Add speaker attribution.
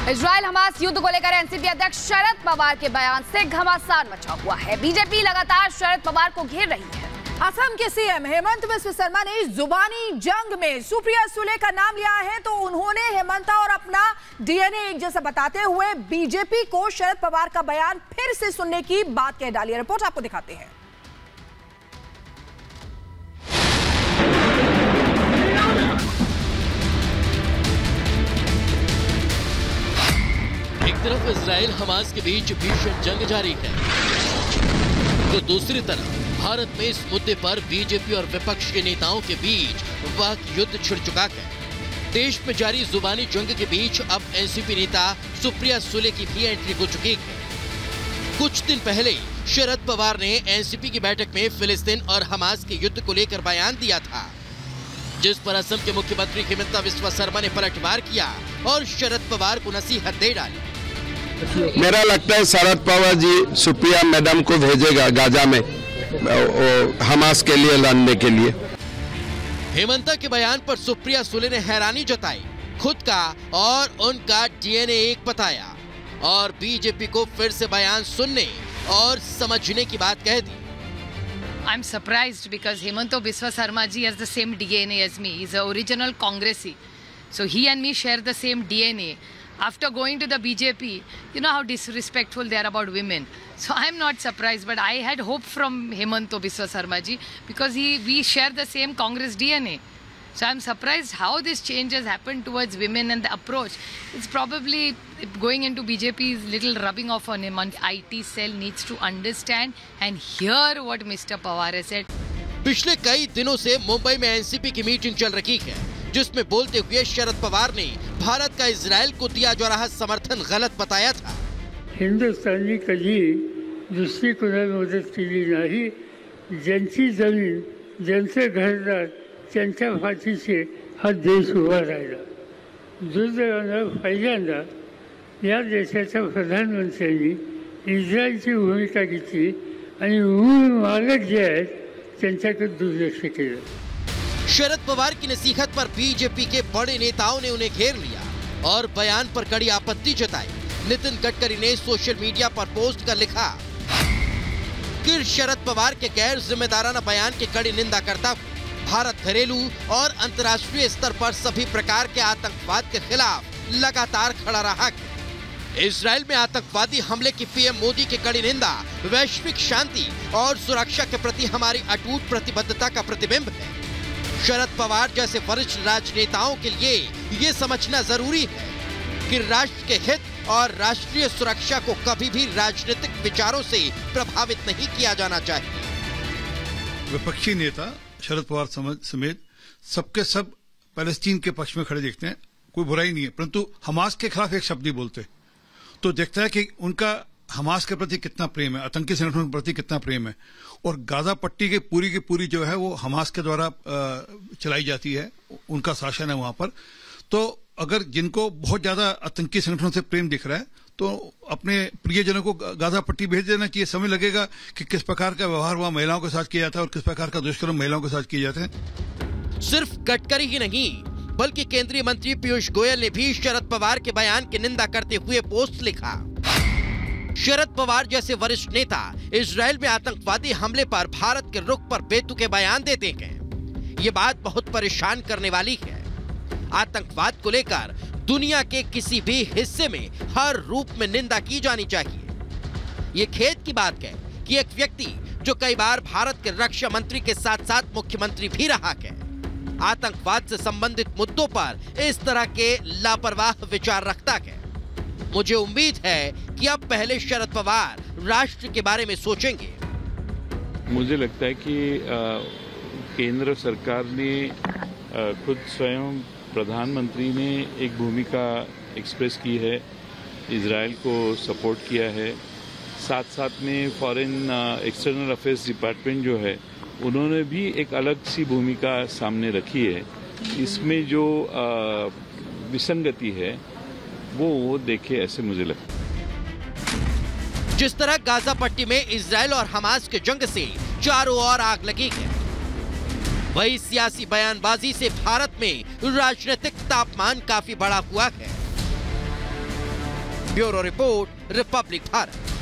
Speaker 1: Israel Hamas युद्ध को लेकर एनसीपी अध्यक्ष शरद पवार के बयान से घमासान मचा हुआ है। बीजेपी लगातार शरद पवार को घेर रही है।
Speaker 2: असम के सीएम हेमंत बिस्वा शर्मा ने जुबानी जंग में सुप्रिया सुले का नाम लिया है, तो उन्होंने हेमंता और अपना डीएनए एक जैसा बताते हुए बीजेपी को शरद पवार का बयान फिर से सुनने की बात कह डाली है। रिपोर्ट आपको दिखाते हैं।
Speaker 3: एक तरफ इजराइल हमास के बीच भीषण जंग जारी है, तो दूसरी तरफ भारत में इस मुद्दे पर बीजेपी और विपक्ष के नेताओं के बीच वाक युद्ध छिड़ चुका है। देश में जारी जुबानी जंग के बीच अब एनसीपी नेता सुप्रिया सुले की भी एंट्री हो चुकी है। कुछ दिन पहले शरद पवार ने एनसीपी की बैठक में फिलिस्तीन और हमास के युद्ध को लेकर बयान दिया था, जिस पर असम के मुख्यमंत्री हेमंता बिस्वा शर्मा ने पलटवार किया और शरद पवार को नसीहत दे डाली।
Speaker 4: मेरा लगता है शरद पवार जी सुप्रिया मैडम को भेजेगा गाजा में हमास के लिए लड़ने के लिए।
Speaker 3: हेमंता के बयान पर सुप्रिया सुले ने हैरानी जताई, खुद का और उनका डीएनए एक बताया और बीजेपी को फिर से बयान सुनने और समझने की बात कह दी।
Speaker 5: I'm surprised because Hemanta Biswa Sarma ji has the same DNA as me. He's an original Congressee. So he and me share the same DNA. After going to the BJP, you know how disrespectful they are about women. So I'm not surprised, but I had hope from Hemanta Biswa Sarma ji because we share the same Congress DNA. So I'm surprised how this change has happened towards women and the approach. It's probably going into BJP's little rubbing off on him. IT cell needs to understand and hear what Mr. Pawar has said.
Speaker 3: पिछले कई दिनों से मुंबई में NCP की meeting चल रही है, जिसमें बोलते हुए शरद पवार ने भारत का इजराइल को दिया जा रहा समर्थन गलत बताया था।
Speaker 6: हिंदुस्थानी कधी दुसरीकडे मदत केली नाही। ज्यांची जमीन, ज्यांचे घरदार, त्यांच्या फाशीचे हा देश उभा राहिला। दुर्दैवानं पहिल्यांदा या देशाच्या प्रधानमंत्र्यांनी इस्रायलची भूमिका घेतली आणि मूळ मालक जे आहेत त्यांच्याकडे दुर्लक्ष केलं।
Speaker 3: शरद पवार की नसीहत पर बीजेपी के बड़े नेताओं ने उन्हें घेर लिया और बयान पर कड़ी आपत्ति जताई। नितिन गडकरी ने सोशल मीडिया पर पोस्ट कर लिखा कि शरद पवार के गैर जिम्मेदाराना बयान की कड़ी निंदा करता हूं। भारत घरेलू और अंतर्राष्ट्रीय स्तर पर सभी प्रकार के आतंकवाद के खिलाफ लगातार खड़ा रहा है। इजराइल में आतंकवादी हमले की पीएम मोदी की कड़ी निंदा वैश्विक शांति और सुरक्षा के प्रति हमारी अटूट प्रतिबद्धता का प्रतिबिंब है। शरद पवार जैसे वरिष्ठ राजनेताओं के लिए ये समझना जरूरी है कि राष्ट्र के हित और राष्ट्रीय सुरक्षा को कभी भी राजनीतिक विचारों से प्रभावित नहीं किया जाना चाहिए।
Speaker 7: विपक्षी नेता शरद पवार समेत सबके सब पैलेस्टीन के पक्ष में खड़े देखते हैं, कोई बुराई नहीं है, परंतु हमास के खिलाफ एक शब्द नहीं बोलते। तो देखता है कि उनका हमास के प्रति कितना प्रेम है, आतंकी संगठनों के प्रति कितना प्रेम है। और गाजा पट्टी की पूरी जो है वो हमास के द्वारा चलाई जाती है, उनका शासन है वहां पर। तो अगर जिनको बहुत ज्यादा आतंकी संगठनों से प्रेम दिख रहा है तो अपने प्रियजनों को गाजा पट्टी भेज देना चाहिए। समय लगेगा कि किस प्रकार का व्यवहार वहां महिलाओं के साथ किया जाता है और किस प्रकार का दुष्कर्म महिलाओं के साथ किए जाते हैं।
Speaker 3: सिर्फ गडकरी ही नहीं बल्कि केंद्रीय मंत्री पीयूष गोयल ने भी शरद पवार के बयान की निंदा करते हुए पोस्ट लिखा। शरद पवार जैसे वरिष्ठ नेता इजराइल में आतंकवादी हमले पर भारत के रुख पर बेतुके बयान देते हैं। ये बात बहुत परेशान करने वाली है। आतंकवाद को लेकर दुनिया के किसी भी हिस्से में हर रूप में निंदा की जानी चाहिए। ये खेद की बात है कि एक व्यक्ति जो कई बार भारत के रक्षा मंत्री के साथ साथ मुख्यमंत्री भी रहा है, आतंकवाद से संबंधित मुद्दों पर इस तरह के लापरवाह विचार रखता है। मुझे उम्मीद है कि अब पहले शरद पवार राष्ट्र के बारे में सोचेंगे।
Speaker 8: मुझे लगता है कि केंद्र सरकार ने खुद स्वयं प्रधानमंत्री ने एक भूमिका एक्सप्रेस की है, इजराइल को सपोर्ट किया है। साथ साथ में फॉरेन एक्सटर्नल अफेयर्स डिपार्टमेंट जो है उन्होंने भी एक अलग सी भूमिका सामने रखी है। इसमें जो विसंगति है वो देखे, ऐसे मुझे लगता है।
Speaker 3: जिस तरह गाजा पट्टी में इजराइल और हमास के जंग से चारों ओर आग लगी है, वही सियासी बयानबाजी से भारत में राजनीतिक तापमान काफी बढ़ा हुआ है। Bureau report, Republic Bharat.